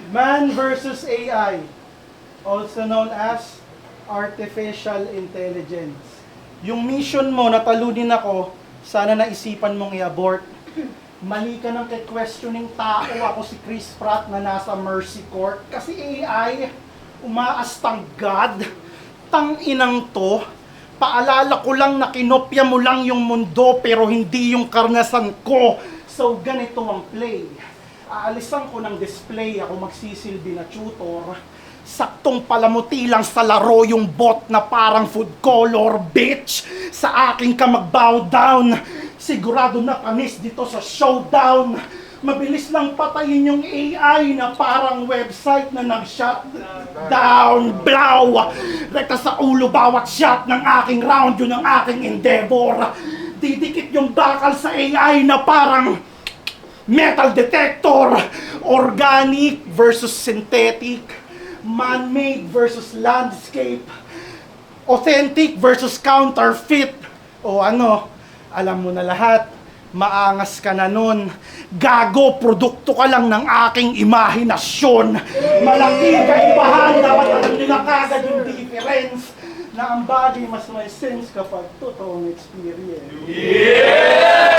Man versus AI, also known as artificial intelligence. Yung mission mo na talunin ako, sana naisipan mong i-abort. Mali ka ng questioning tao. Ako si Chris Pratt na nasa Mercy Court. Kasi AI, umaastang God. Tang-inang to. Paalala ko lang na kinopya mo lang yung mundo pero hindi yung karanasan ko. So ganito ang play. Aalisan ko ng display, ako magsisilbi na tutor. Saktong palamuti lang sa laro yung bot na parang food color, bitch! Sa akin ka mag-bow down. Sigurado na panis dito sa showdown. Mabilis lang patayin yung AI na parang website na nag-shut down. Blow! Rekta sa ulo bawat shot ng aking round, yun ang aking endeavor. Didikit yung bakal sa AI na parang metal detector. Organic versus synthetic. Man-made versus landscape. Authentic versus counterfeit. O ano, alam mo na lahat. Maangas ka na nun. Gago, produkto ka lang ng aking imahinasyon. Malaki kaibahan, dapat alam nila kagad yung difference. Na ang bagay mas may sense kapag totoong experience. Yeah!